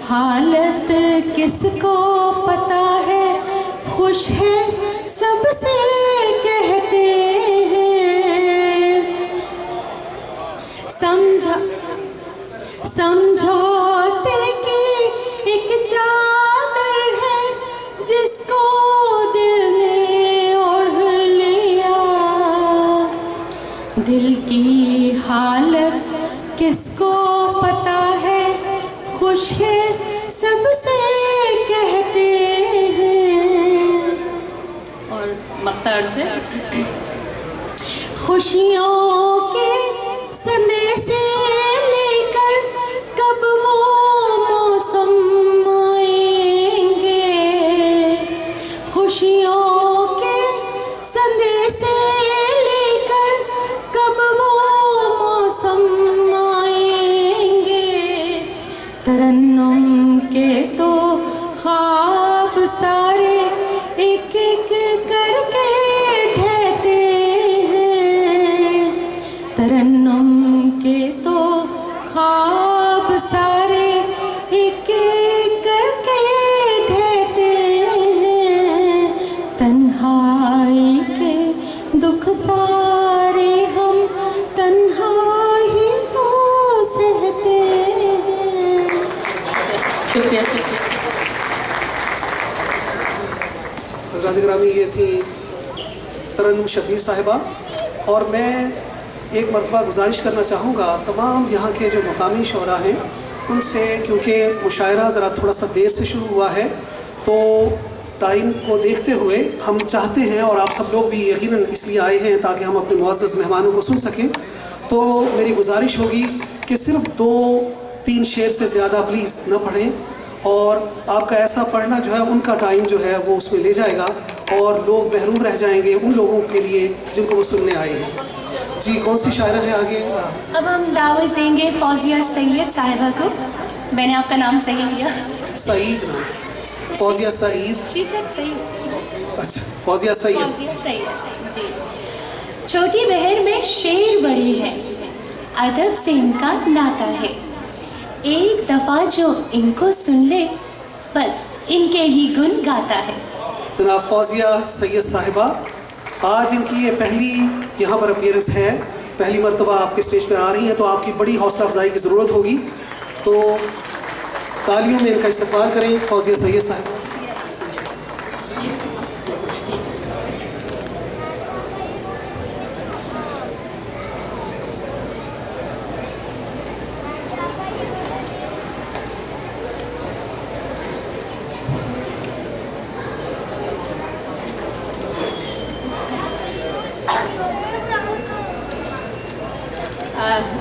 हालत किसको पता है, खुश है सबसे कहते हैं। समझौते की एक चादर है जिसको दिल ने ओढ़ लिया। दिल की हालत किसको पता है, खुश है सबसे कहते हैं। और मख्तार से खुशियों के संदेश लेकर कब वो मौसम आएंगे। खुशियों के संदेश लेकर कब वो मौसम आएंगे। तरन्नुम के तो ख्वाब सारे एक एक करके ढहते हैं। तरन्नुम के तो ख्वाब सारे एक एक करके ढहते हैं। तन्हाई के दुख सारे हम तन्हाई तो सहते हैं। शुक्रिया। हज़रात गिरामी, ये थी तरन्नुम शब्बीर साहिबा। और मैं एक मरतबा गुजारिश करना चाहूँगा तमाम यहाँ के जो मकामी शोरा हैं उनसे, क्योंकि मुशायरा ज़रा थोड़ा सा देर से शुरू हुआ है, तो टाइम को देखते हुए हम चाहते हैं, और आप सब लोग भी यकीनन इसलिए आए हैं ताकि हम अपने मुअज़्ज़ज़ मेहमानों को सुन सकें, तो मेरी गुजारिश होगी कि सिर्फ 2-3 शेर से ज़्यादा प्लीज़ न पढ़ें। और आपका ऐसा पढ़ना जो है उनका टाइम जो है वो उसमें ले जाएगा और लोग महरूम रह जाएंगे उन लोगों के लिए जिनको वो सुनने आए हैं। जी, कौन सी शायरा है आगे? अब हम दावत देंगे फौजिया सैयद साहिबा को। मैंने आपका नाम सही लिया? सईद नाम, फौजिया सईद। जी सर, सही। अच्छा, फौजिया सईद। जी। छोटी बहर में शेर बड़ी है, अदब से इनका नाता है। एक दफ़ा जो इनको सुन ले बस इनके ही गुण गाता है। जनाब फौजिया सैयद साहिबा, आज इनकी ये पहली यहाँ पर अपीयरेंस है, पहली मरतबा आपके स्टेज पर आ रही हैं, तो आपकी बड़ी हौसला अफजाई की ज़रूरत होगी। तो तालियों में इनका इस्तकबाल करें फौजिया सैयद साहिबा।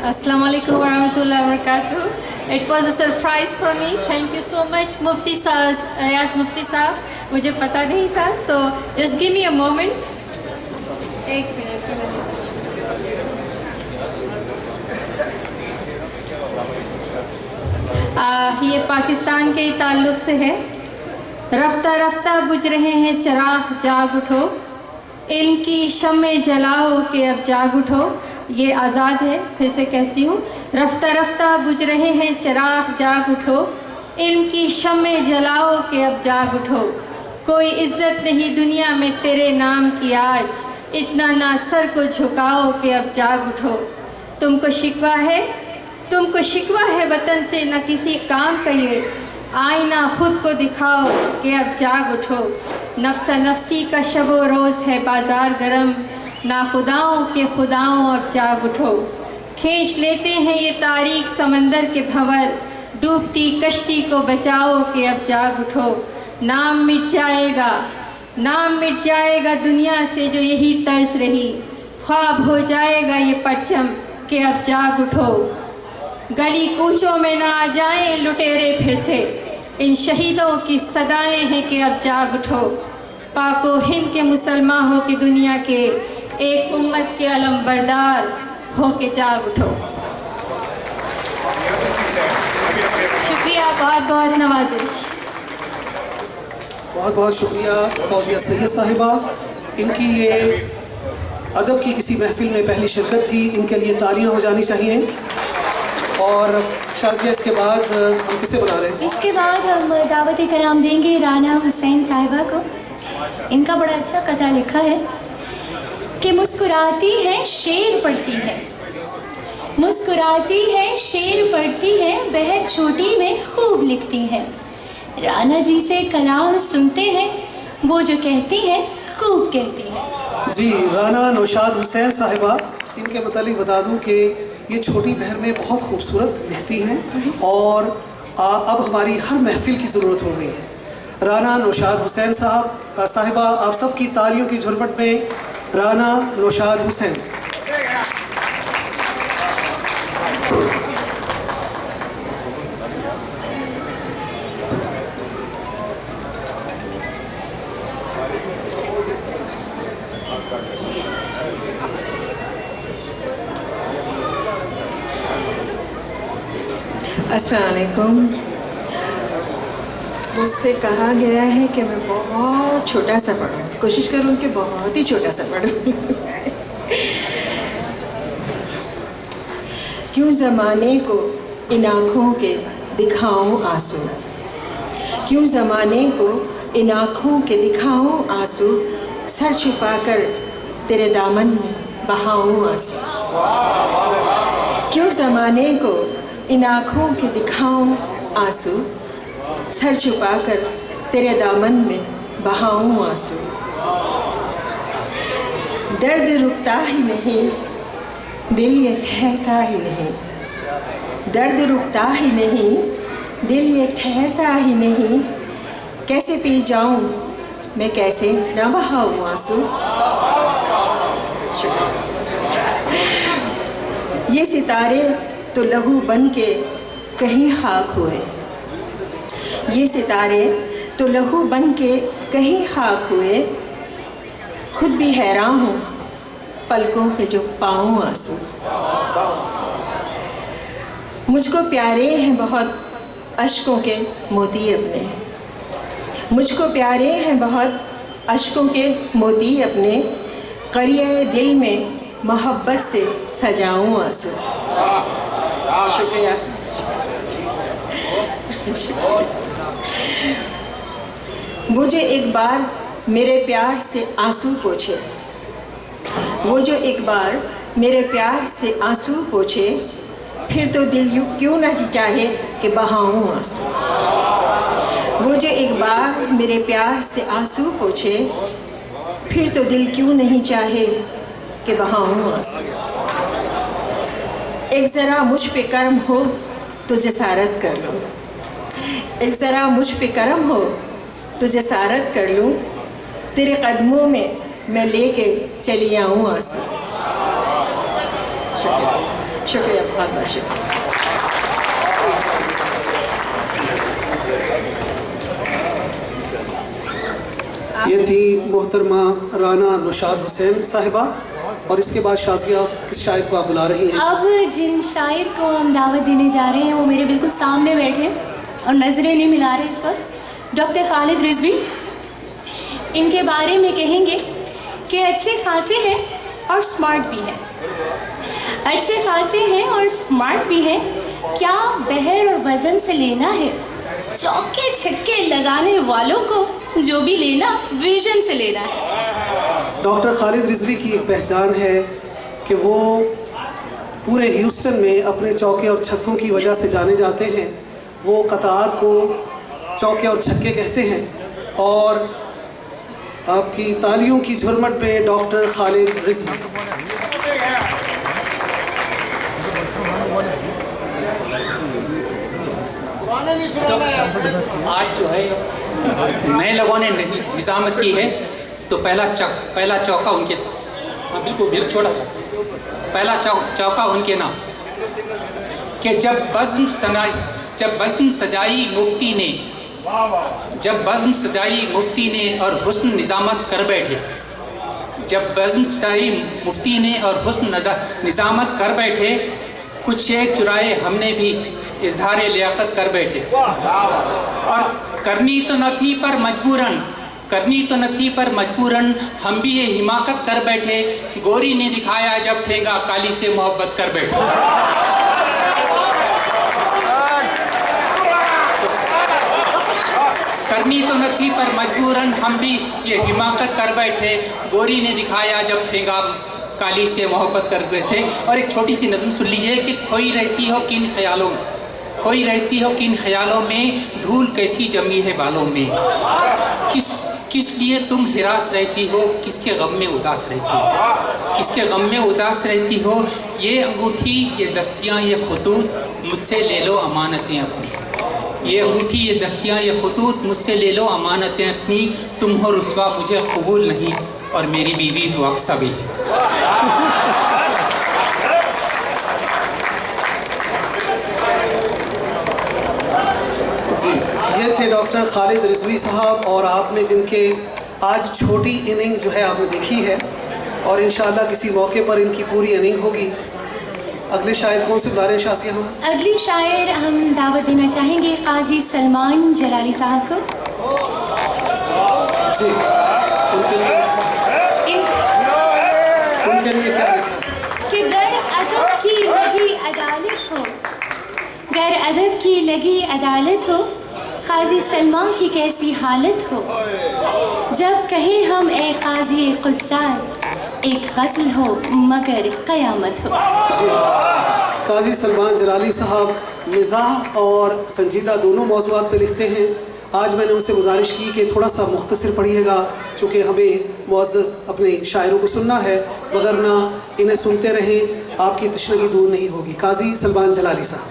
Assalamu alaikum wa rahmatullahi wa barakatuh. It was a surprise for me. Thank you so much, Mufti Saab, Ayaz Mufti Saab. मुझे पता नहीं था, so just give me a moment. एक मिनट। ये पाकिस्तान के ताल्लुक़ से है। रफ्ता रफ्ता बुझ रहे हैं चिराग, जाग उठो, इल्म की शम्मे जलाओ कि अब जाग उठो। ये आज़ाद है, फिर से कहती हूँ। रफ्ता रफ्ता बुझ रहे हैं चिराग, जाग उठो, इल्म की शम्मे जलाओ कि अब जाग उठो। कोई इज़्ज़त नहीं दुनिया में तेरे नाम की आज, इतना ना सर को झुकाओ कि अब जाग उठो। तुमको शिकवा है वतन से, न किसी काम का ये आईना खुद को दिखाओ कि अब जाग उठो। नफ्सा नफ्सी का शबो रोज़ है बाज़ार गरम, ना खुदाओं के खुदाओं अब जाग उठो। खींच लेते हैं ये तारीख समंदर के भंवर, डूबती कश्ती को बचाओ कि अब जाग उठो। नाम मिट जाएगा दुनिया से जो यही तर्स रही, ख्वाब हो जाएगा ये परचम कि अब जाग उठो। गली कूचों में ना आ जाएं लुटेरे फिर से, इन शहीदों की सदाएं हैं कि अब जाग उठो। पाको हिंद के मुसलमान हो के दुनिया के एक उम्मत के अलम बरदार हो के जाग उठो। शुक्रिया, बहुत बहुत नवाजिश। बहुत बहुत शुक्रिया फौजिया सैयद साहिबा। इनकी ये अदब की किसी महफिल में पहली शिरकत थी, इनके लिए तालियां हो जानी चाहिए। और शाजिया, इसके बाद हम किसे बुला रहे हैं? इसके बाद हम दावत कराम देंगे राना हुसैन साहिबा को। इनका बड़ा अच्छा कथा लिखा है कि मुस्कुराती है शेर पढ़ती है, मुस्कुराती है शेर पढ़ती है, बहर छोटी में खूब लिखती है। राना जी से कलाम सुनते हैं, वो जो कहती है खूब कहती है। जी, राना नौशाद हुसैन साहिबा, इनके मतलब बता दूं कि ये छोटी बहर में बहुत खूबसूरत लिखती हैं और अब हमारी हर महफिल की ज़रूरत हो गई है। राना नौशाद हुसैन साहिबा, आप सबकी तालियों की झुरमट में राना नौशाद हुसैन। अस्सलाम वालेकुम। मुझसे कहा गया है कि मैं बहुत छोटा सा पढ़ूं, कोशिश करूं कि बहुत ही छोटा सा पढ़ूं। क्यों ज़माने को इन आँखों के दिखाऊं आंसू, क्यों ज़माने को इन आँखों के दिखाऊं आंसू, सर छुपाकर तेरे दामन में बहाऊं आंसू। क्यों ज़माने को इन आँखों के दिखाऊं आंसू, सर छुपाकर तेरे दामन में बहाऊं आंसू। दर्द रुकता ही नहीं, दिल ये ठहरता ही नहीं, दर्द रुकता ही नहीं, दिल ये ठहरता ही नहीं। कैसे पी जाऊं मैं, कैसे न बहाऊं आंसू। ये सितारे तो लहू बन के कहीं खाक हुए, ये सितारे तो लहू बन के कहीं खाक हुए। खुद भी हैरान हूँ पलकों पे जो पाऊँ आंसू। मुझको प्यारे हैं बहुत अश्कों के मोती अपने, मुझको प्यारे हैं बहुत अश्कों के मोती अपने। करिए दिल में मोहब्बत से सजाऊँ आंसू। शुक्रिया। मुझे एक बार मेरे प्यार से आंसू पोंछे, वो जो एक बार मेरे प्यार से आंसू पोंछे, फिर तो दिल यूँ क्यों न चाहे कि बहाऊं आंसू। वो जो एक बार मेरे प्यार से आंसू पोंछे, फिर तो दिल क्यों नहीं चाहे कि बहाऊं आंसू। एक ज़रा मुझ पे कर्म हो तो जसारत कर लूँ, एक ज़रा मुझ पे कर्म हो तो जसारत कर लूँ। तेरे कदमों में मैं लेके चली आऊँ आंसू। शुक्रिया, बहुत बहुत शुक्रिया। ये थी मोहतरमा राना नौशाद हुसैन साहिबा। और इसके बाद शाजिया, किस शायर को आप बुला रही हैं? अब जिन शायर को हम दावत देने जा रहे हैं वो मेरे बिल्कुल सामने बैठे हैं और नज़रें नहीं मिला रहे इस वक्त। डॉक्टर खालिद रिजवी, इनके बारे में कहेंगे कि अच्छे खासे हैं और स्मार्ट भी हैं, अच्छे खासे हैं और स्मार्ट भी हैं। क्या बहर और वज़न से लेना है, चौके छक्के लगाने वालों को जो भी लेना विजन से लेना है। डॉक्टर खालिद रिजवी की एक पहचान है कि वो पूरे ह्यूस्टन में अपने चौके और छक्कों की वजह से जाने जाते हैं। वो कताआत को चौके और छक्के कहते हैं। और आपकी तालियों की झुरमट में डॉक्टर खालिद रिजवी। तो आज जो है नए लोगों ने निज़ामत की है, तो पहला चौका उनके, हाँ बिल्कुल छोड़ा, पहला चौका उनके नाम कि जब बज़्म सजाई मुफ्ती ने, जब बज़्म सजाई मुफ्ती ने और हुस्न निज़ामत कर बैठे, जब बज़्म सजाई मुफ्ती ने और हुस्न निज़ामत कर बैठे, कुछ शेख चुराए हमने भी इजहार लियाकत कर बैठे। और करनी तो न थी पर मजबूरन, करनी तो न थी पर मजबूरन हम भी ये हिमाकत कर बैठे। गोरी ने दिखाया जब ठेंगा काली से मोहब्बत कर बैठे। करनी तो न थी पर मजबूरन हम भी ये हिमाकत कर बैठे। गोरी ने दिखाया जब ठेंगा, काली से मोहब्बत कर बैठे। और एक छोटी सी नज़म सुन लीजिए कि खोई रहती हो किन ख्यालों में, खोई रहती हो किन ख्यालों में, धूल कैसी जमी है बालों में। किस लिए तुम हिरास रहती हो, किसके गम में उदास रहती हो, किसके गम में उदास रहती हो। ये अंगूठी, ये दस्तियाँ, ये खतूत मुझसे ले लो अमानतें अपनी। ये अंगूठी, ये दस्तियाँ, ये खतूत मुझसे ले लो अमानतें अपनी। तुम हो रुस्वा मुझे कबूल नहीं, और मेरी बीवी भी वापस आ गई। ये थे डॉक्टर खालिद रिजवी साहब, और आपने जिनके आज छोटी इनिंग जो है आपने देखी है, और इंशाल्लाह किसी मौके पर इनकी पूरी इनिंग होगी। अगले शायर कौन से बुला रहे हैं शाज़िया हम? अगली शायर हम दावत देना चाहेंगे काजी सलमान जलाली साहब को। जी, उनके लिए क्या लिखा कि गर अदब की लगी अदालत हो, गर अदब की लगी अदालत हो, काजी सलमान की कैसी हालत हो। जब कहें हम ए काजी क़ुस्सार, एक गज़ल हो मगर क़यामत हो। काजी सलमान जलाली साहब मिज़ाह और संजीदा दोनों मौज़ूआत पे लिखते हैं। आज मैंने उनसे गुजारिश की कि थोड़ा सा मुख्तसर पढ़िएगा, चूँकि हमें मुअज़्ज़ज़ अपने शायरों को सुनना है, वगरना इन्हें सुनते रहें आपकी तशनगी दूर नहीं होगी। काजी सलमान जलाली साहब।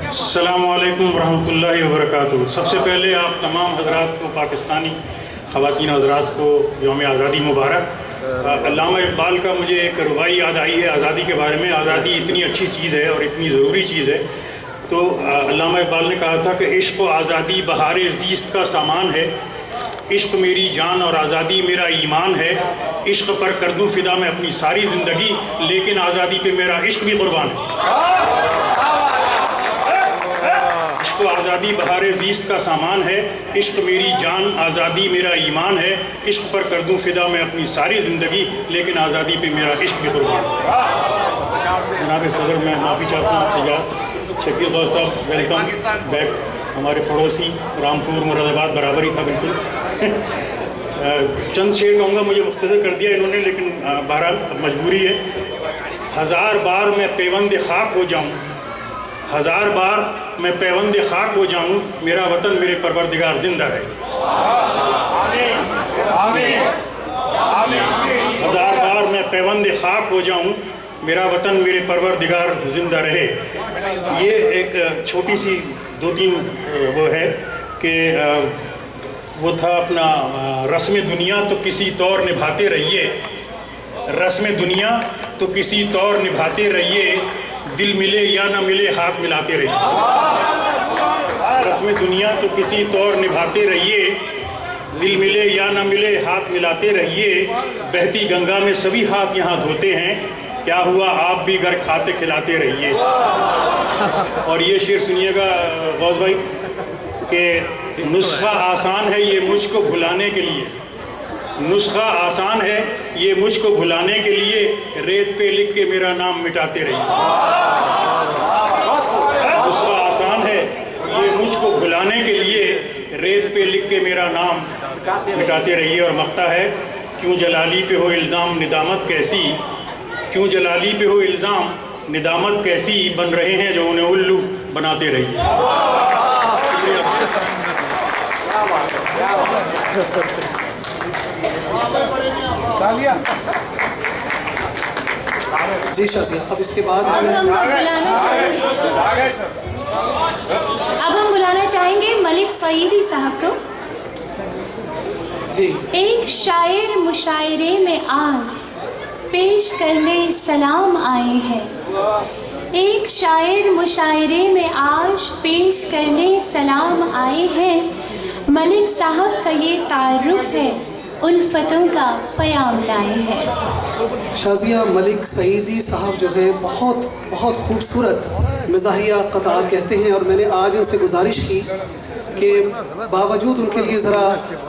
अस्सलामु अलैकुम वरहमतुल्लाहि वबरकातुहू। सबसे पहले आप तमाम हज़रात को, पाकिस्तानी ख़वातीन हज़रात को यौम आज़ादी मुबारक। अल्लामा इक़बाल का मुझे एक रुबाई याद आई है आज़ादी के बारे में। आज़ादी इतनी अच्छी चीज़ है और इतनी ज़रूरी चीज़ है। तो अल्लामा इक़बाल ने कहा था कि इश्क़ व आज़ादी बहारे ज़ीस्त का सामान है, इश्क़ मेरी जान और आज़ादी मेरा ईमान है। इश्क़ पर कर दूँ फ़िदा मैं अपनी सारी ज़िंदगी, लेकिन आज़ादी पे मेरा इश्क़ भी कुर्बान है। इश्क़ व आज़ादी बहारे ज़ीस्त का सामान है, इश्क़ मेरी जान आज़ादी मेरा ईमान है। इश्क़ पर कर दूँ फ़िदा मैं अपनी सारी ज़िंदगी, लेकिन आज़ादी पे मेरा इश्क़ भी कुर्बान है। जनाब सदर, मैं माफ़ी चाहता हूँ आपसे यार। शकील गौस साहब, वेलकम बैक। हमारे पड़ोसी रामपुर मुरादाबाद बराबर ही था बिल्कुल। चंद शेर कहूँगा, मुझे मुख्तसर कर दिया इन्होंने, लेकिन बहरहाल अब मजबूरी है। 1000 बार मैं पेवंद खाक हो जाऊँ, 1000 बार मैं पेवंद खाक हो जाऊँ, मेरा वतन मेरे परवरदिगार जिंदा रहे। 1000 बार मैं पेवंद खाक हो जाऊँ, मेरा वतन मेरे परवरदिगार जिंदा रहे। ये एक छोटी सी 2-3 वो है कि वो था अपना रस्म दुनिया तो किसी तौर निभाते रहिए, रस्म दुनिया तो किसी तौर निभाते रहिए, दिल मिले या ना मिले हाथ मिलाते रहिए। रस्म दुनिया तो किसी तौर निभाते रहिए, दिल मिले या ना मिले हाथ मिलाते रहिए। बहती गंगा में सभी हाथ यहाँ धोते हैं, क्या हुआ आप भी घर खाते खिलाते रहिए। और ये शेर सुनिएगा गौस भाई कि नुस्खा आसान है ये मुझको भुलाने के लिए, नुस्खा आसान है ये मुझको भुलाने के लिए, रेत पे लिख के मेरा नाम मिटाते रहिए। नुस्खा आसान है ये मुझको भुलाने के लिए, रेत पे लिख के मेरा नाम मिटाते रहिए। और मक्ता है, क्यों जलाली पे हो इल्ज़ाम निदामत कैसी, क्यों जलाली पे हो इल्ज़ाम निदामत कैसी, बन रहे हैं जो उन्हें उल्लू बनाते रहिए। जी शाज़िया, अब इसके बाद अब हम बुलाना चाहेंगे मलिक सईदी साहब को। जी, एक शायर मुशायरे में आज पेश करने सलाम आए हैं, एक शायर मुशायरे में आज पेश करने सलाम आए हैं। मलिक साहब का ये तारुफ है, उल्फतों का पयाम लाए हैं। शाज़िया मलिक सईदी साहब जो हैं बहुत बहुत खूबसूरत मज़ाहिया क़तात कहते हैं, और मैंने आज उनसे गुजारिश की कि बावजूद उनके लिए ज़रा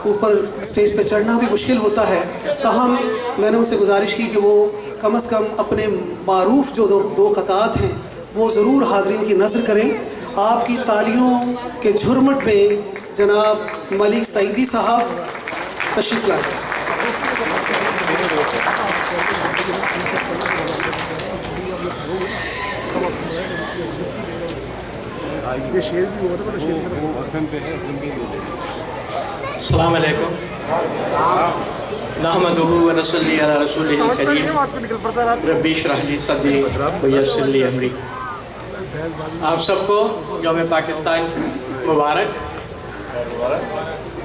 ऊपर स्टेज पे चढ़ना भी मुश्किल होता है, ताहम मैंने उनसे गुजारिश की कि वो कम से कम अपने मारूफ जो दो क़तात हैं वो ज़रूर हाज़रीन की नज़र करें। आपकी तालियों के झुरमुट में जनाब मलिक सईदी साहब तशरीफ़ लाए। अस्सलाम वालेकुम नहमदुहु व नसल्ली अला रसूलिहिल करीम रब्बी इश्रह ली सदरी व यस्सिर ली अमरी। आप सबको यौम पाकिस्तान मुबारक।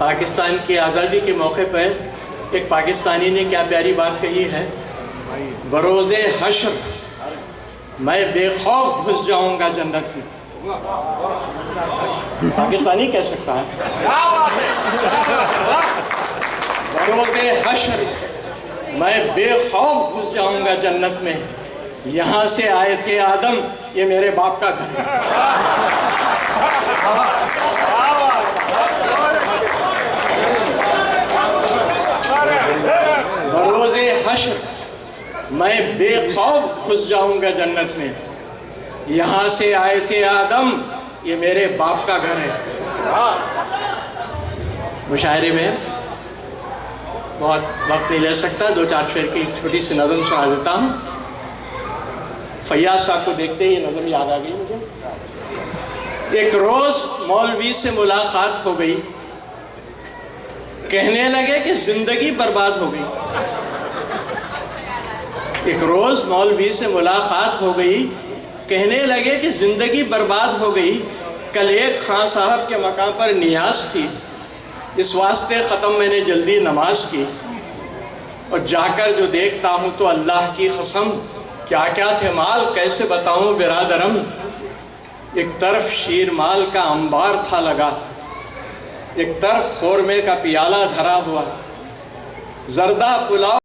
पाकिस्तान की आज़ादी के मौके पर एक पाकिस्तानी ने क्या प्यारी बात कही है, बरोज़े हश्र मैं बेखौफ घुस जाऊंगा जन्नत में। पाकिस्तानी कह सकता है, बरोज़े हश्र मैं बेखौफ घुस जाऊंगा जन्नत में। यहाँ से आए थे आदम, ये मेरे बाप का घर है। बरोज़े हश्र मैं बेखौफ घुस जाऊंगा जन्नत में। यहाँ से आए थे आदम, ये मेरे बाप का घर है। मुशायरे में बहुत वक्त नहीं ले सकता, 2-4 शेर की एक छोटी सी नज़म सुना देता हूँ। फैयाज साहब को देखते ही नज़म याद आ गई मुझे। एक रोज़ मौलवी से मुलाकात हो गई, कहने लगे कि ज़िंदगी बर्बाद हो गई। एक रोज़ मौलवी से मुलाकात हो गई, कहने लगे कि ज़िंदगी बर्बाद हो गई। कल एक खां साहब के मकाम पर नियाज थी, इस वास्ते ख़त्म मैंने जल्दी नमाज की। और जाकर जो देखता हूँ तो अल्लाह की कसम क्या क्या थे माल, कैसे बताऊँ बिरादरम। एक तरफ शीर माल का अंबार था लगा, एक तरफ खोरमे का पियाला धरा हुआ, जर्दा पुलाव